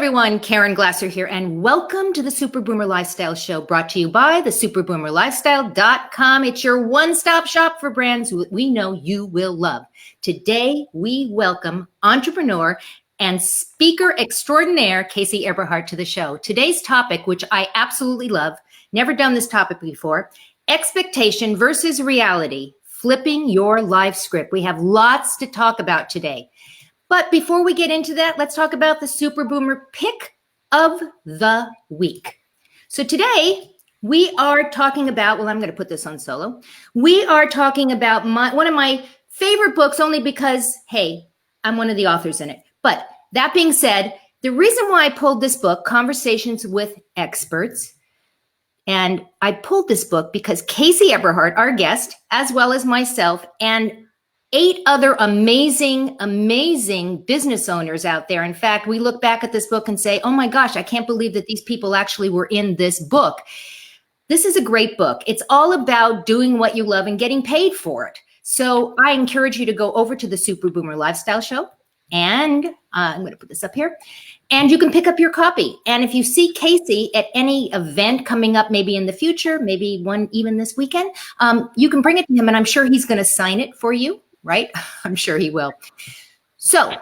everyone, Caren Glasser here, and welcome to the Super Boomer Lifestyle Show, brought to you by the superboomerlifestyle.com. It's your one-stop shop for brands we know you will love. Today, we welcome entrepreneur and speaker extraordinaire, Casey Eberhart, to the show. Today's topic, which I absolutely love, never done this topic before, expectation versus reality, flipping your life script. We have lots to talk about today. But before we get into that, let's talk about the Super Boomer pick of the week. So today we are talking about, well, I'm going to put this on solo. We are talking about one of my favorite books only because, hey, I'm one of the authors in it. But that being said, the reason why I pulled this book, Conversations with Experts, and I pulled this book because Casey Eberhart, our guest, as well as myself, and 8 other amazing business owners out there. In fact, we look back at this book and say, oh my gosh, I can't believe that these people actually were in this book. This is a great book. It's all about doing what you love and getting paid for it. So I encourage you to go over to the Super Boomer Lifestyle Show, and I'm going to put this up here, and you can pick up your copy. And if you see Casey at any event coming up, maybe in the future, maybe one even this weekend, you can bring it to him, and I'm sure he's going to sign it for you. Right? I'm sure he will. So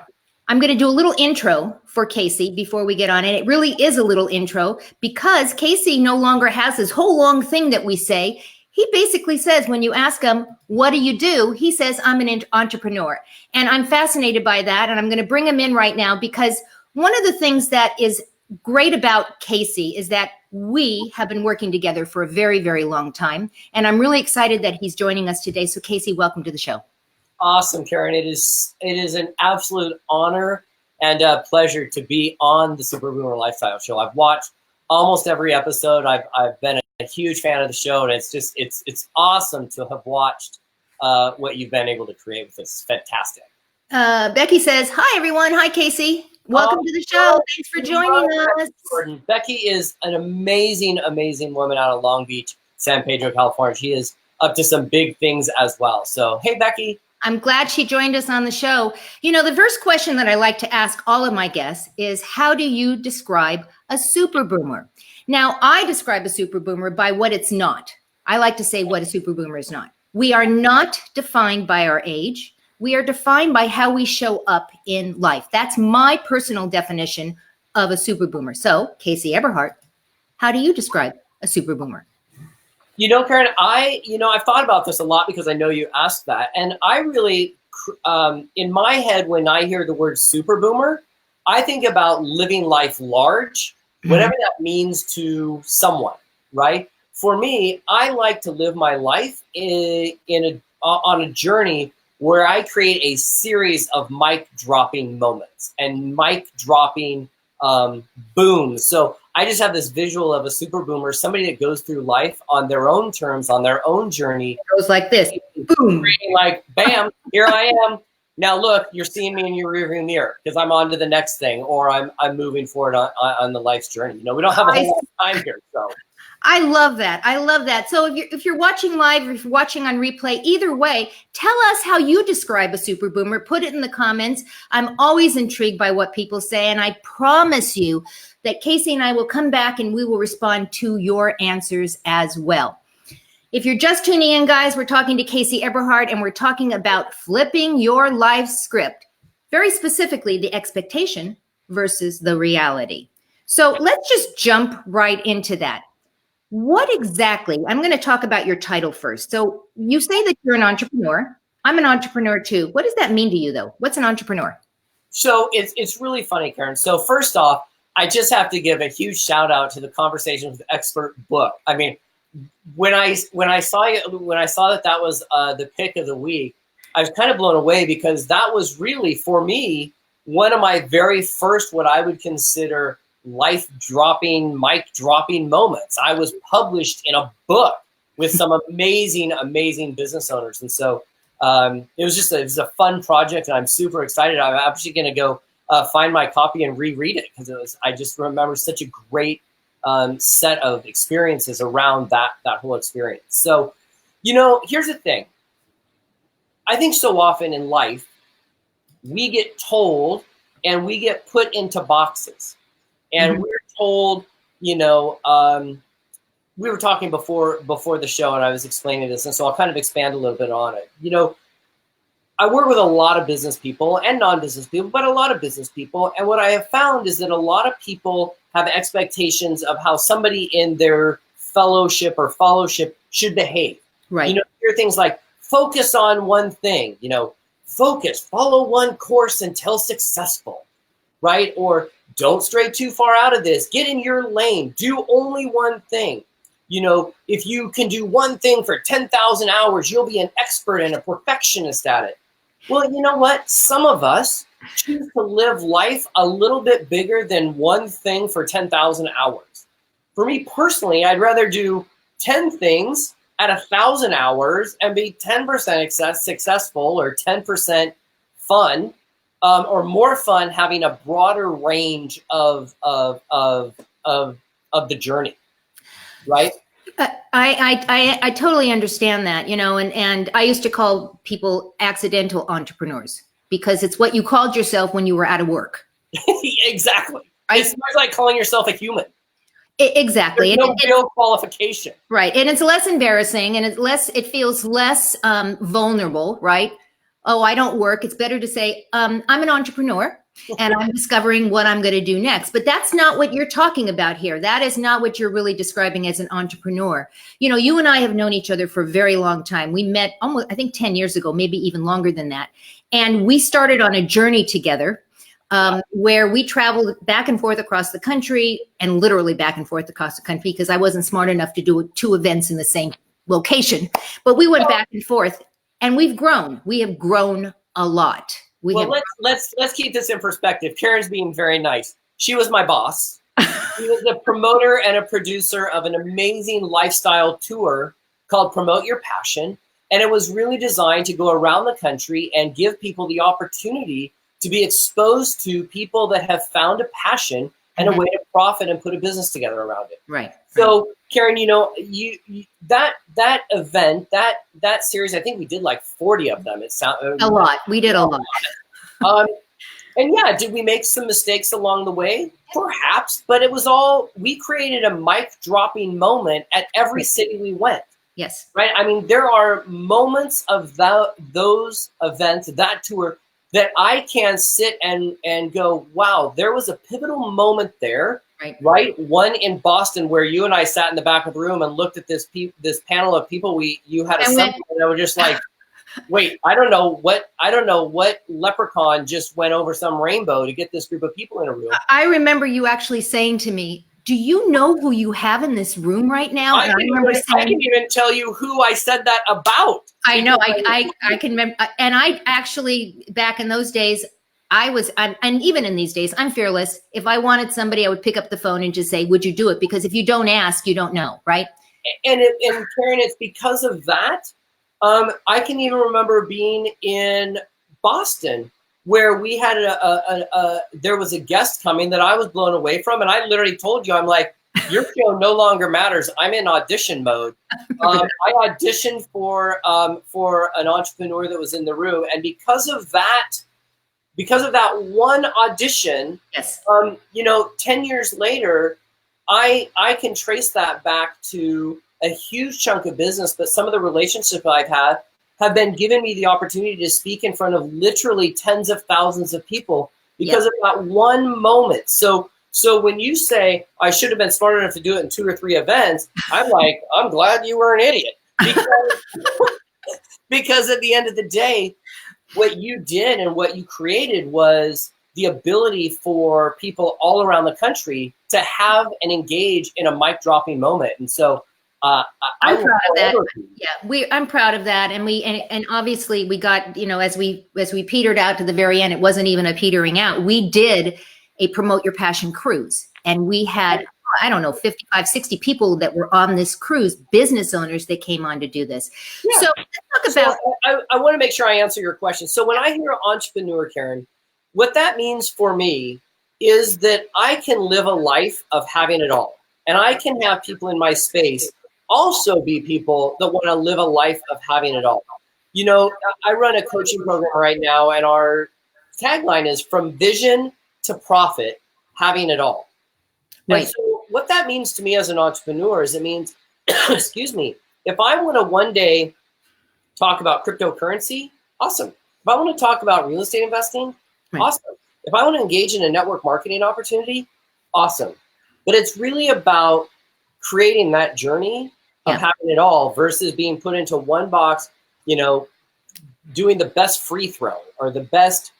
I'm going to do a little intro for Casey before we get on it. It really is a little intro because Casey no longer has this whole long thing that we say. He basically says, when you ask him, what do you do? He says, I'm an entrepreneur. And I'm fascinated by that. And I'm going to bring him in right now because one of the things that is great about Casey is that we have been working together for a very, very long time. And I'm really excited that he's joining us today. So Casey, welcome to the show. Awesome, Caren. It is an absolute honor and a pleasure to be on the Super Boomer Lifestyle Show. I've watched almost every episode. I've been a huge fan of the show, and it's awesome to have watched what you've been able to create with this. It's fantastic. Becky says, hi, everyone. Hi, Casey. Welcome to the show. Thanks for joining us. Becky is an amazing woman out of Long Beach, San Pedro, California. She is up to some big things as well. So, hey, Becky. I'm glad she joined us on the show. You know, the first question that I like to ask all of my guests is, how do you describe a super boomer? Now, I describe a super boomer by what it's not. I like to say what a super boomer is not. We are not defined by our age. We are defined by how we show up in life. That's my personal definition of a super boomer. So, Casey Eberhart, how do you describe a super boomer? You know, Caren, I've thought about this a lot because I know you asked that. And I really, in my head, when I hear the word super boomer, I think about living life large, whatever that means to someone, right? For me, I like to live my life on a journey where I create a series of mic dropping moments and mic dropping booms. So I just have this visual of a super boomer, somebody that goes through life on their own terms, on their own journey. It goes like this, boom. Like, bam, here I am. Now look, you're seeing me in your rearview mirror because I'm on to the next thing, or I'm moving forward on the life's journey. You know, we don't have a whole lot of time here, so. I love that. I love that. So if you're watching live or if you're watching on replay, either way, tell us how you describe a super boomer. Put it in the comments. I'm always intrigued by what people say, and I promise you that Casey and I will come back and we will respond to your answers as well. If you're just tuning in, guys, we're talking to Casey Eberhart, and we're talking about flipping your life script, very specifically the expectation versus the reality. So let's just jump right into that. What exactly, I'm going to talk about your title first. So you say that you're an entrepreneur. I'm an entrepreneur too. What does that mean to you though? What's an entrepreneur? So it's really funny, Caren. So first off, I just have to give a huge shout out to the Conversations with Expert book. I mean, when I saw that was the pick of the week, I was kind of blown away because that was really, for me, one of my very first, what I would consider life-dropping, mic-dropping moments. I was published in a book with some amazing business owners. And so it was a fun project, and I'm super excited. I'm actually going to go find my copy and reread it because I just remember such a great set of experiences around that whole experience. So, you know, here's the thing. I think so often in life, we get told and we get put into boxes. And we're told, we were talking before the show, and I was explaining this, and so I'll kind of expand a little bit on it. I work with a lot of business people and non-business people, but a lot of business people. And what I have found is that a lot of people have expectations of how somebody in their fellowship or fellowship should behave. Right. Hear things like focus on one thing, focus, follow one course until successful, right? Or don't stray too far out of this, get in your lane, do only one thing. If you can do one thing for 10,000 hours, you'll be an expert and a perfectionist at it. Well, you know what? Some of us choose to live life a little bit bigger than one thing for 10,000 hours. For me personally, I'd rather do 10 things at 1,000 hours and be 10% successful or 10% fun, or more fun having a broader range of the journey, right? I totally understand that, and I used to call people accidental entrepreneurs because it's what you called yourself when you were out of work. Exactly. It's much like calling yourself a human. Exactly. There's no real qualification. Right. And it's less embarrassing and it feels less vulnerable, right? Oh, I don't work. It's better to say, I'm an entrepreneur and I'm discovering what I'm going to do next. But that's not what you're talking about here. That is not what you're really describing as an entrepreneur. You and I have known each other for a very long time. We met almost, I think, 10 years ago, maybe even longer than that. And we started on a journey together where we traveled back and forth across the country, and literally back and forth across the country because I wasn't smart enough to do 2 events in the same location. But we went back and forth. And we've grown. We have grown a lot. Let's keep this in perspective. Karen's being very nice. She was my boss. She was a promoter and a producer of an amazing lifestyle tour called Promote Your Passion. And it was really designed to go around the country and give people the opportunity to be exposed to people that have found a passion and a way to profit and put a business together around it. Right. So, Caren, you that event, that series, I think we did like 40 of them. It sounded a lot. We did a lot. And yeah, did we make some mistakes along the way? Perhaps, but it was all, we created a mic dropping moment at every city we went. Yes. Right. I mean, there are moments of those events, that tour, that I can sit and go, wow, there was a pivotal moment there. Right. One in Boston where you and I sat in the back of the room and looked at this panel of people you had assembled, and I was just like, wait, I don't know what leprechaun just went over some rainbow to get this group of people in a room. I remember you actually saying to me, do you know who you have in this room right now? I can even tell you who I said that about. I know. I can remember. And I actually, back in those days, and even in these days, I'm fearless. If I wanted somebody, I would pick up the phone and just say, would you do it? Because if you don't ask, you don't know, right? And Caren, it's because of that. I can even remember being in Boston where we had there was a guest coming that I was blown away from. And I literally told you, I'm like, your show no longer matters. I'm in audition mode. I auditioned for an entrepreneur that was in the room. And because of that one audition, yes, 10 years later, I can trace that back to a huge chunk of business, but some of the relationships I've had have been giving me the opportunity to speak in front of literally tens of thousands of people because of that one moment. So when you say I should have been smart enough to do it in 2 or 3 events, I'm like, I'm glad you were an idiot because at the end of the day, what you did and what you created was the ability for people all around the country to have and engage in a mic dropping moment. And so I'm proud of that. Yeah, I'm proud of that. And obviously we got, as we petered out to the very end, it wasn't even a petering out. We did a Promote Your Passion cruise, and we had, I don't know, 55, 60 people that were on this cruise, business owners that came on to do this. Yeah. So let's talk about. I want to make sure I answer your question. So when I hear entrepreneur, Caren, what that means for me is that I can live a life of having it all. And I can have people in my space also be people that want to live a life of having it all. I run a coaching program right now, and our tagline is from vision to profit, having it all. Right. And so what that means to me as an entrepreneur is it means, excuse me, if I want to one day talk about cryptocurrency, awesome. If I want to talk about real estate investing, Right. awesome. If I want to engage in a network marketing opportunity, awesome. But it's really about creating that journey of having it all versus being put into one box, you know, doing the best free throw or the best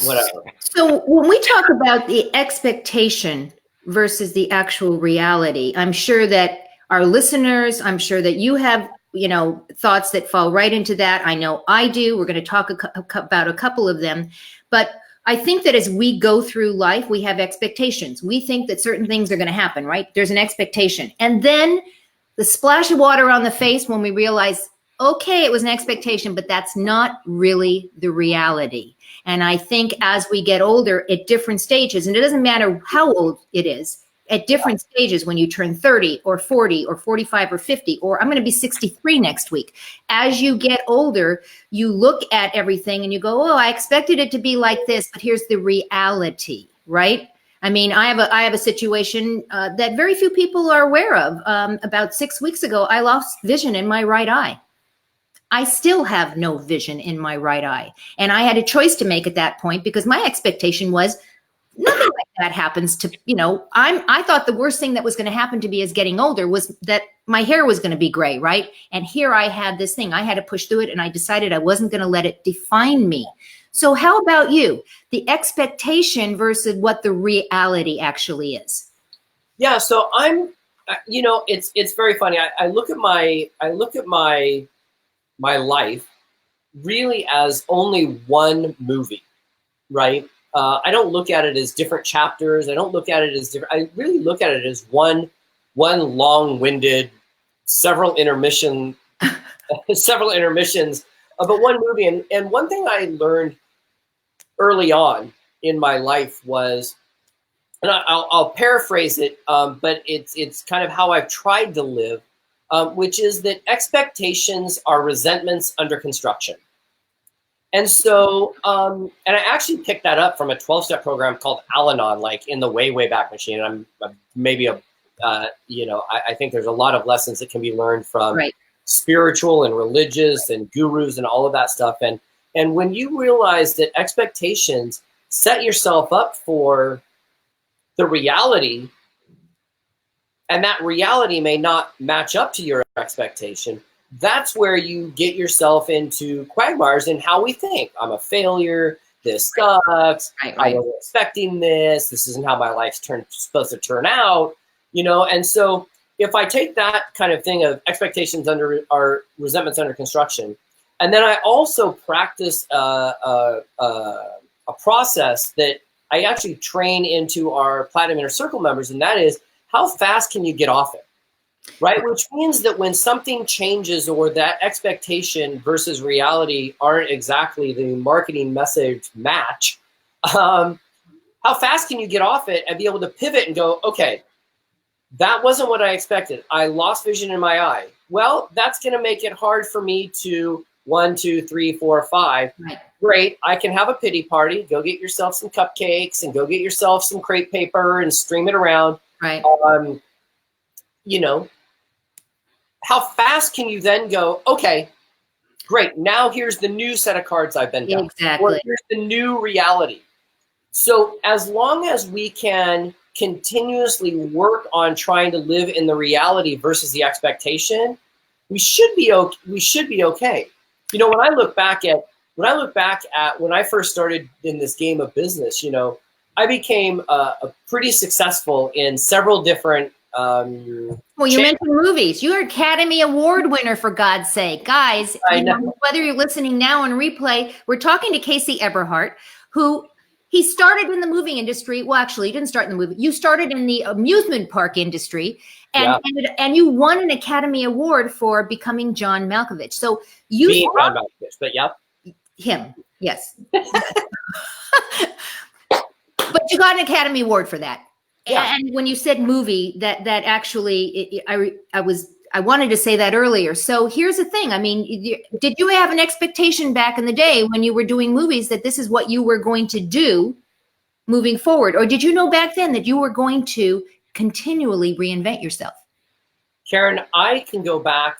whatever. So when we talk about the expectation versus the actual reality, I'm sure that our listeners, I'm sure that you have, you know, thoughts that fall right into that. I know I do. We're going to talk about a couple of them. But I think that as we go through life, we have expectations. We think that certain things are going to happen, right? There's an expectation. And then the splash of water on the face when we realize, okay, it was an expectation, but that's not really the reality. And I think as we get older at different stages, and it doesn't matter how old it is, at different stages, when you turn 30 or 40 or 45 or 50, or I'm going to be 63 next week. As you get older, you look at everything and you go, oh, I expected it to be like this, but here's the reality, right? I mean, I have a situation that very few people are aware of. About 6 weeks ago, I lost vision in my right eye. I still have no vision in my right eye. And I had a choice to make at that point because my expectation was nothing like that happens to, you know, I thought the worst thing that was going to happen to me as getting older was that my hair was going to be gray, right? And here I had this thing. I had to push through it, and I decided I wasn't going to let it define me. So how about you? The expectation versus what the reality actually is. Yeah, so I'm, you know, it's very funny. I look at my life really as only one movie, right? I don't look at it as different chapters. I don't look at it as different. I really look at it as one long-winded, several intermissions of one movie. And one thing I learned early on in my life was, and I'll paraphrase it, but it's kind of how I've tried to live, which is that expectations are resentments under construction. And so, and I actually picked that up from a 12-step program called Al-Anon, like in the way back machine. And I'm maybe you know, I think there's a lot of lessons that can be learned from spiritual and religious and gurus and all of that stuff. And when you realize that expectations set yourself up for the reality, and that reality may not match up to your expectation, that's where you get yourself into quagmires in how we think. I'm a failure. This sucks. I wasn't expecting this. This isn't how my life's supposed to turn out. You know, and so if I take that kind of thing of expectations are resentments under construction, and then I also practice a process that I actually train into our Platinum Inner Circle members, and that is, how fast can you get off it? Right? Which means that when something changes or that expectation versus reality aren't exactly the marketing message match, how fast can you get off it and be able to pivot and go, okay, that wasn't what I expected. I lost vision in my eye. Well, that's going to make it hard for me to 1, 2, 3, 4, 5. Right. Great. I can have a pity party. Go get yourself some cupcakes and go get yourself some crepe paper and stream it around. Right. You know, how fast can you then go, okay, great. Now here's the new set of cards I've been dealt. Exactly. Or here's the new reality. So as long as we can continuously work on trying to live in the reality versus the expectation, we should be okay. You know, when I look back at when I first started in this game of business, you know, I became pretty successful in several different. Well, you mentioned movies. You're an Academy Award winner, for God's sake, guys. I know. Whether you're listening now on replay, we're talking to Casey Eberhart, who. He started in the movie industry. Well, actually, he didn't start in the movie. You started in the amusement park industry, and you won an Academy Award for becoming John Malkovich. So you being John Malkovich, but yeah, him, yes. But you got an Academy Award for that. Yeah. And when you said movie, that actually, I wanted to say that earlier. So here's the thing. I mean, did you have an expectation back in the day when you were doing movies that this is what you were going to do moving forward? Or did you know back then that you were going to continually reinvent yourself? Caren, I can go back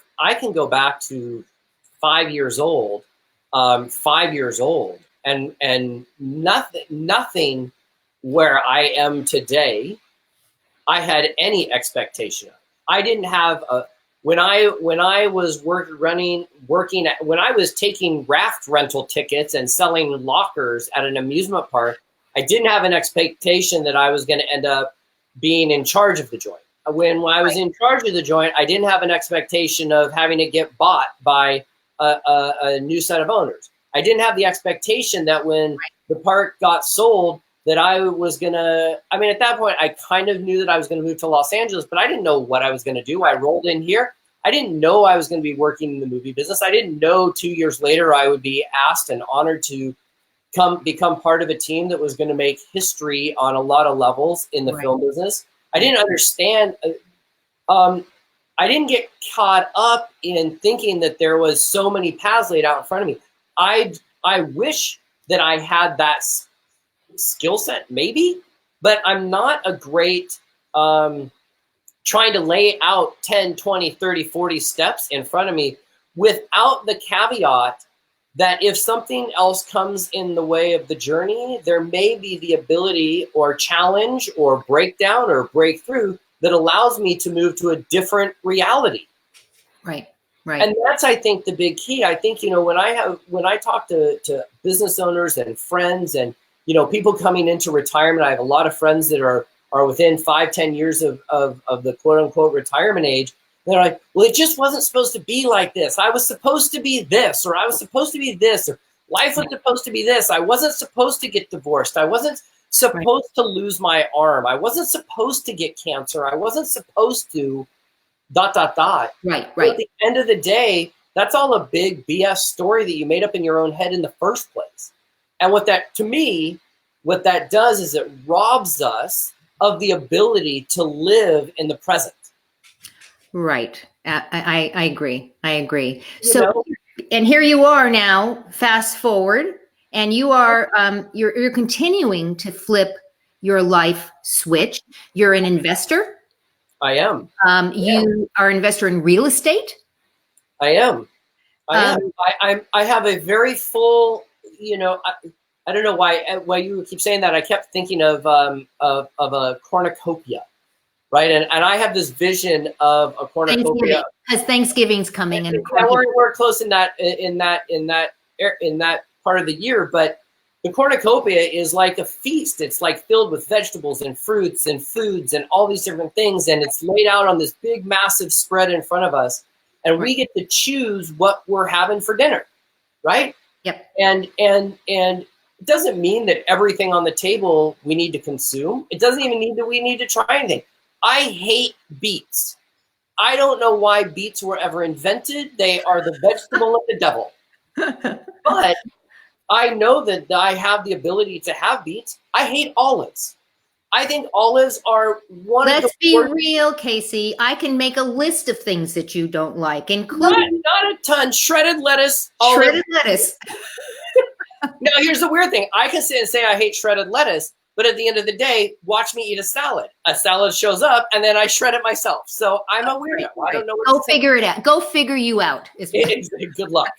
to 5 years old, and nothing where I am today, I had any expectation of. I didn't have when I was when I was taking raft rental tickets and selling lockers at an amusement park, I didn't have an expectation that I was going to end up being in charge of the joint. When I was in charge of the joint, I didn't have an expectation of having it get bought by a new set of owners. I didn't have the expectation that when the park got sold, that I was gonna, I mean, at that point, I kind of knew that I was gonna move to Los Angeles, but I didn't know what I was gonna do. I rolled in here. I didn't know I was gonna be working in the movie business. I didn't know 2 years later I would be asked and honored to become part of a team that was gonna make history on a lot of levels in the film business. I didn't understand, I didn't get caught up in thinking that there was so many paths laid out in front of me. I wish that I had that skill set, maybe, but I'm not a great trying to lay out 10, 20, 30, 40 steps in front of me without the caveat that if something else comes in the way of the journey, there may be the ability or challenge or breakdown or breakthrough that allows me to move to a different reality. Right. Right. And that's, I think, the big key. I think, you know, when I talk to business owners and friends and, you know, people coming into retirement, I have a lot of friends that are within 5, 10 years of the quote unquote retirement age. They're like, well, it just wasn't supposed to be like this. I was supposed to be this, or I was supposed to be this, or life was supposed to be this. I wasn't supposed to get divorced. I wasn't supposed to lose my arm. I wasn't supposed to get cancer. I wasn't supposed to ... Right. Right. But at the end of the day, that's all a big BS story that you made up in your own head in the first place. And what that does is it robs us of the ability to live in the present. Right. I agree. I agree. So, and here you are now, fast forward, and you are, you're continuing to flip your life switch. You're an investor. I am. You are an investor in real estate. I am. I have a very full, you know, I don't know why you keep saying that. I kept thinking of a cornucopia, right? And I have this vision of a cornucopia because Thanksgiving's coming, and we're close in that part of the year. But the cornucopia is like a feast. It's like filled with vegetables and fruits and foods and all these different things, and it's laid out on this big, massive spread in front of us, and we get to choose what we're having for dinner, right? Yep. And it doesn't mean that everything on the table we need to consume. It doesn't even mean that we need to try anything. I hate beets. I don't know why beets were ever invented. They are the vegetable of the devil. But I know that I have the ability to have beets. I hate olives. I think olives are one of the... Let's be real, Casey. I can make a list of things that you don't like, including... Not a ton. Shredded lettuce. Shredded lettuce. Now, here's the weird thing. I can sit and say I hate shredded lettuce, but at the end of the day, watch me eat a salad. A salad shows up, and then I shred it myself. So I'm a weirdo. I don't know what Go figure it out. Go figure you out. Good luck.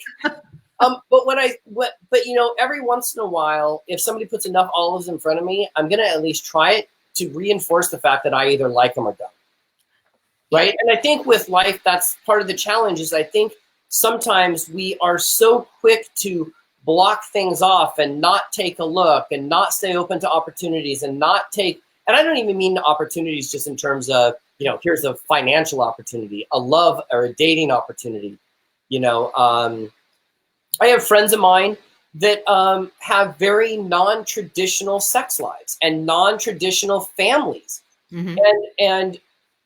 But you know, every once in a while, if somebody puts enough olives in front of me, I'm going to at least try it to reinforce the fact that I either like them or don't. Right. And I think with life, that's part of the challenge is I think sometimes we are so quick to block things off and not take a look and not stay open to opportunities and not take, and I don't even mean opportunities just in terms of, you know, here's a financial opportunity, a love or a dating opportunity. You know, I have friends of mine that have very non-traditional sex lives and non-traditional families. Mm-hmm. And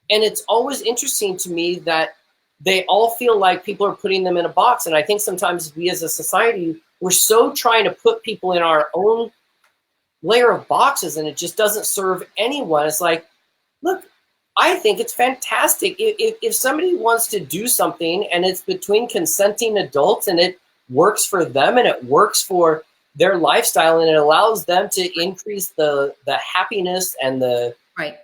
it's always interesting to me that they all feel like people are putting them in a box. And I think sometimes we as a society, we're so trying to put people in our own layer of boxes, and it just doesn't serve anyone. It's like, look, I think it's fantastic. If somebody wants to do something and it's between consenting adults and it works for them and it works for their lifestyle, and it allows them to increase the happiness and right.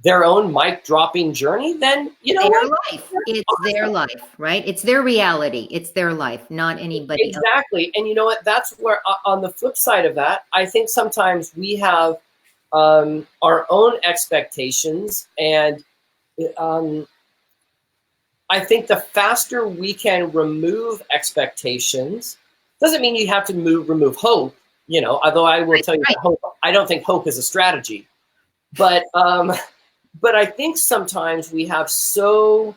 their own mic dropping journey, then you know Their what? life. It's awesome. Their life, right? It's their reality. It's their life, not anybody else. Exactly. And you know what? That's where, on the flip side of that, I think sometimes we have our own expectations, and I think the faster we can remove expectations, doesn't mean you have to remove hope. You know, although I will tell you that hope, I don't think hope is a strategy, but I think sometimes we have so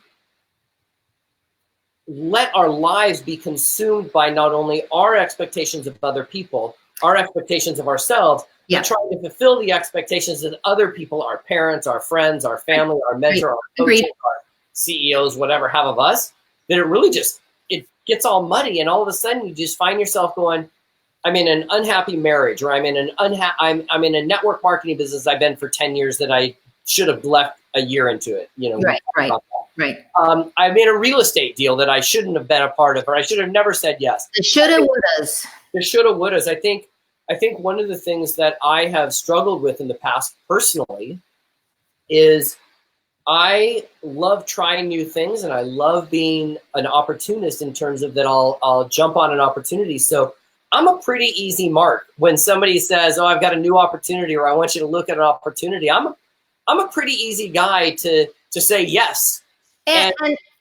let our lives be consumed by not only our expectations of other people, our expectations of ourselves, but trying to fulfill the expectations of other people, our parents, our friends, our family, our mentor, our coaches, our CEOs, whatever, have of us, that it really just, it gets all muddy, and all of a sudden you just find yourself going, I'm in an unhappy marriage, or I'm in an I'm in a network marketing business I've been for 10 years that I should have left a year into it. You know, right. I'm in a real estate deal that I shouldn't have been a part of, or I should have never said yes. The shoulda, wouldas. The shoulda, wouldas. I think one of the things that I have struggled with in the past personally is I love trying new things, and I love being an opportunist in terms of that I'll jump on an opportunity. So I'm a pretty easy mark. When somebody says, oh, I've got a new opportunity, or I want you to look at an opportunity, I'm a pretty easy guy to say yes.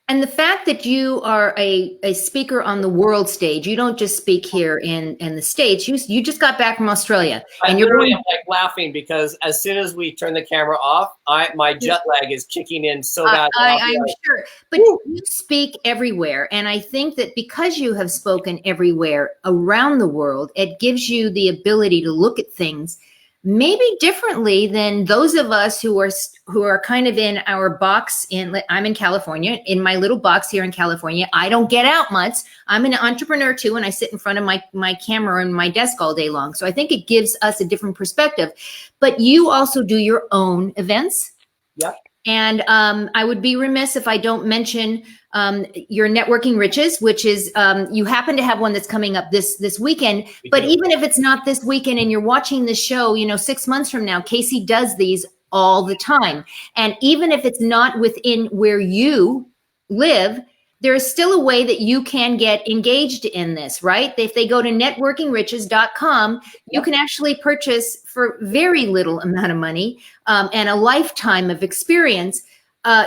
And the fact that you are a speaker on the world stage, you don't just speak here in the States. You just got back from Australia. And you're really like laughing because as soon as we turn the camera off, my jet lag is kicking in so bad. I'm sure. But you speak everywhere. And I think that because you have spoken everywhere around the world, it gives you the ability to look at things maybe differently than those of us who are kind of in our box. I'm in California, in my little box here in California. I don't get out much. I'm an entrepreneur too, and I sit in front of my camera and my desk all day long. So I think it gives us a different perspective. But you also do your own events. Yep. And I would be remiss if I don't mention your Networking Riches, which is you happen to have one that's coming up this weekend. But even if it's not this weekend and you're watching the show, 6 months from now, Casey does these all the time. And even if it's not within where you live, there is still a way that you can get engaged in this, right? If they go to networkingriches.com, you can actually purchase for very little amount of money and a lifetime of experience.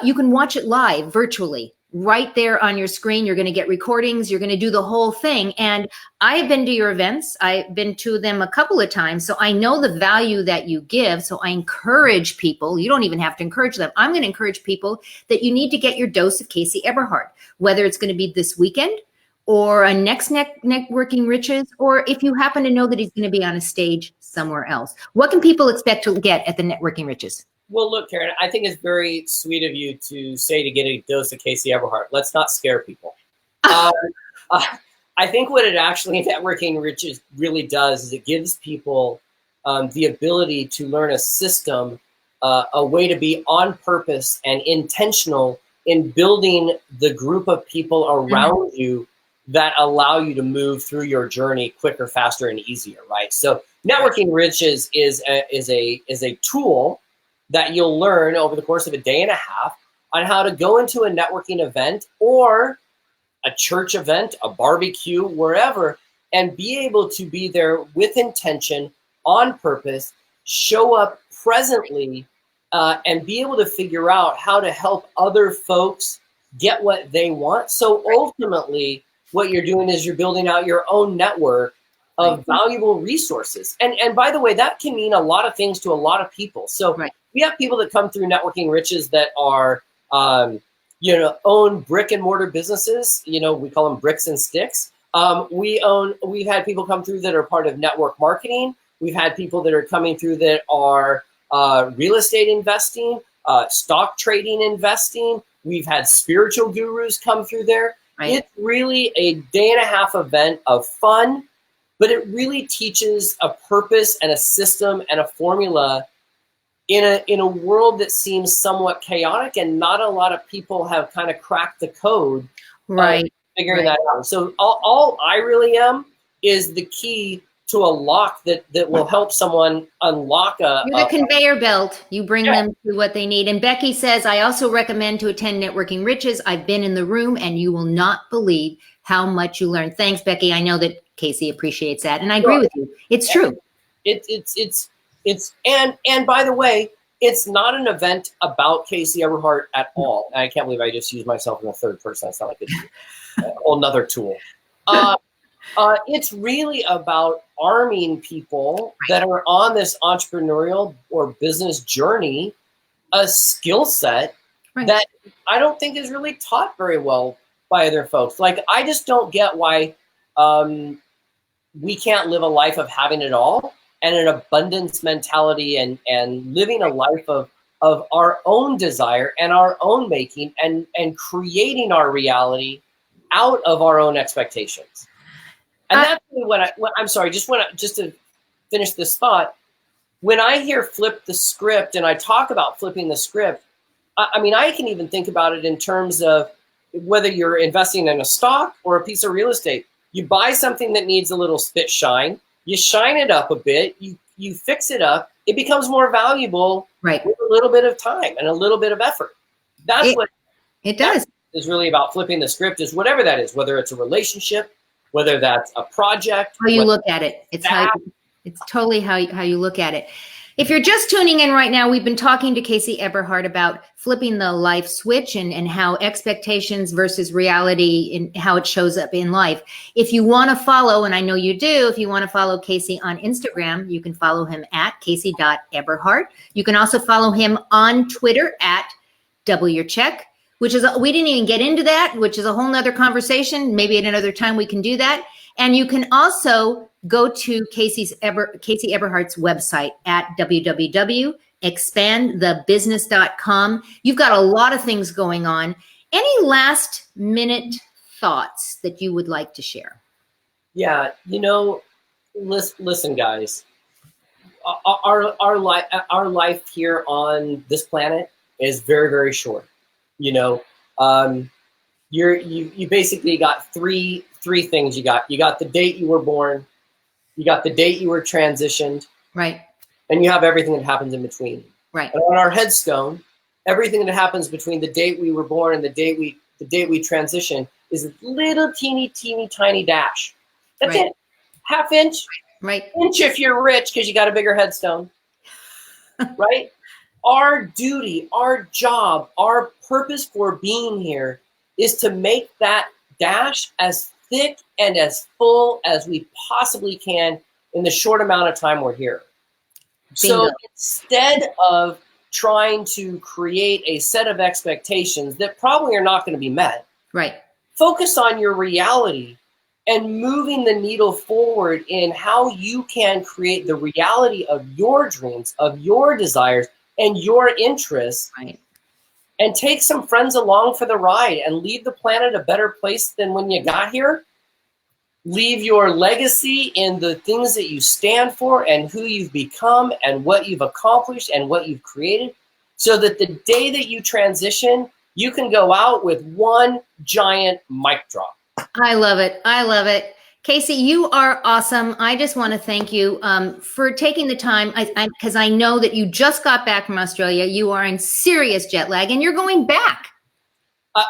You can watch it live virtually right there on your screen. You're going to get recordings. You're going to do the whole thing. And I've been to your events. I've been to them a couple of times. So I know the value that you give. So I encourage people. You don't even have to encourage them. I'm going to encourage people that you need to get your dose of Casey Eberhart, whether it's going to be this weekend or a next Networking Riches, or if you happen to know that he's going to be on a stage somewhere else. What can people expect to get at the Networking Riches? Well, look, Caren, I think it's very sweet of you to say to get a dose of Casey Eberhart. Let's not scare people. I think what it actually, Networking Riches really does is it gives people the ability to learn a system, a way to be on purpose and intentional in building the group of people around you that allow you to move through your journey quicker, faster, and easier, right? So Networking Riches is a tool that you'll learn over the course of a day and a half on how to go into a networking event or a church event, a barbecue, wherever, and be able to be there with intention, on purpose, show up presently, and be able to figure out how to help other folks get what they want. So ultimately, what you're doing is you're building out your own network of valuable resources. And by the way, that can mean a lot of things to a lot of people. So we have people that come through Networking Riches that are, own brick and mortar businesses. We call them bricks and sticks. We've had people come through that are part of network marketing. We've had people that are coming through that are real estate investing, stock trading investing. We've had spiritual gurus come through there. It's really a day and a half event of fun, but it really teaches a purpose and a system and a formula in a world that seems somewhat chaotic, and not a lot of people have kind of cracked the code figuring that out. So all I really am is the key to a lock that will help someone unlock You're the conveyor belt. You bring them to what they need. And Becky says, I also recommend to attend Networking Riches. I've been in the room and you will not believe how much you learn. Thanks, Becky. I know that Casey appreciates that. And I agree with you. It's true. And by the way, it's not an event about Casey Eberhart at all. I can't believe I just used myself in the third person. That's not like a whole nother tool. It's really about arming people that are on this entrepreneurial or business journey, a skill set that I don't think is really taught very well by other folks. Like, I just don't get why we can't live a life of having it all and an abundance mentality and living a life of our own desire and our own making and creating our reality out of our own expectations. And that's what just to finish this thought, when I hear flip the script and I talk about flipping the script, I mean, I can even think about it in terms of whether you're investing in a stock or a piece of real estate. You buy something that needs a little spit shine, you shine it up a bit, you fix it up, it becomes more valuable with a little bit of time and a little bit of effort. That's what it does. Is really about flipping the script, is whatever that is, whether it's a relationship, whether that's a project. How you look at it. It's totally how you look at it. If you're just tuning in right now, we've been talking to Casey Eberhart about flipping the life switch and how expectations versus reality and how it shows up in life. If you want to follow, and I know you do, if you want to follow Casey on Instagram, you can follow him at casey.eberhart. You can also follow him on Twitter at Double Your Check, which is, we didn't even get into that, which is a whole nother conversation. Maybe at another time we can do that. And you can also go to Casey Eberhart's website at www.expandthebusiness.com. You've got a lot of things going on. Any last minute thoughts that you would like to share? Yeah, listen, guys. Our life here on this planet is very, very short. You basically got three things. You got the date you were born, you got the date you were transitioned, right, and you have everything that happens in between. Right. And on our headstone, everything that happens between the date we were born and the date we transition is a little teeny tiny dash. That's it. Half inch. Right. Inch if you're rich because you got a bigger headstone. Right? Our duty, our job, our purpose for being here is to make that dash as thick and as full as we possibly can in the short amount of time we're here. So instead of trying to create a set of expectations that probably are not going to be met, focus on your reality and moving the needle forward in how you can create the reality of your dreams, of your desires, and your interests, and take some friends along for the ride and leave the planet a better place than when you got here. Leave your legacy in the things that you stand for and who you've become and what you've accomplished and what you've created, so that the day that you transition, you can go out with one giant mic drop. I love it. I love it. Casey, you are awesome. I just want to thank you for taking the time, because I know that you just got back from Australia. You are in serious jet lag, and you're going back.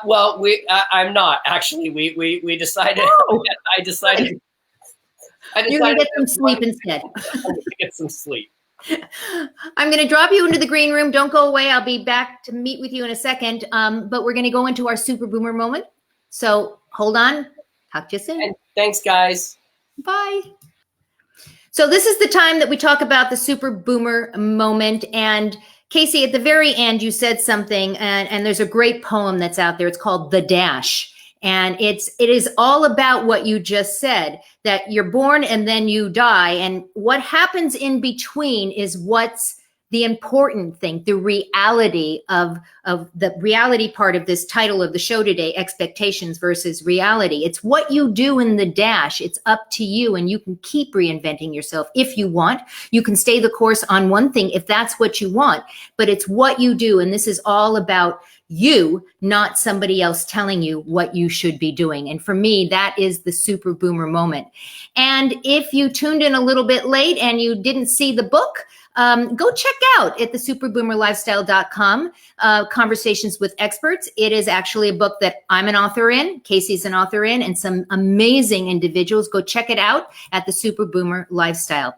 Well, I'm not actually. We decided. Oh. I decided. You're gonna get some sleep instead. I'm gonna get some sleep. I'm going to drop you into the green room. Don't go away. I'll be back to meet with you in a second. But we're going to go into our super boomer moment. So hold on. Talk to you soon. And thanks, guys. Bye. So this is the time that we talk about the super boomer moment. And Casey, at the very end, you said something, and there's a great poem that's out there. It's called The Dash. And it is all about what you just said, that you're born and then you die. And what happens in between is what's the important thing, the reality of the reality part of this title of the show today, expectations versus reality. It's what you do in the dash. It's up to you, and you can keep reinventing yourself if you want. You can stay the course on one thing if that's what you want, but it's what you do. And this is all about you, not somebody else telling you what you should be doing. And for me, that is the super boomer moment. And if you tuned in a little bit late and you didn't see the book, go check out at the superboomerlifestyle.com, Conversations with Experts. It is actually a book that I'm an author in, Casey's an author in, and some amazing individuals. Go check it out at the Super Boomer Lifestyle.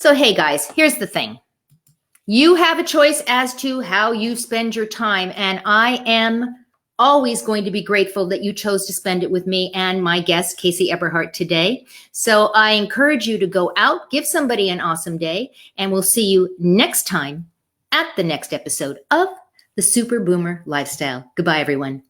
So, hey guys, here's the thing. You have a choice as to how you spend your time, and I am always going to be grateful that you chose to spend it with me and my guest, Casey Eberhart, today. So I encourage you to go out, give somebody an awesome day, and we'll see you next time at the next episode of the Super Boomer Lifestyle. Goodbye, everyone.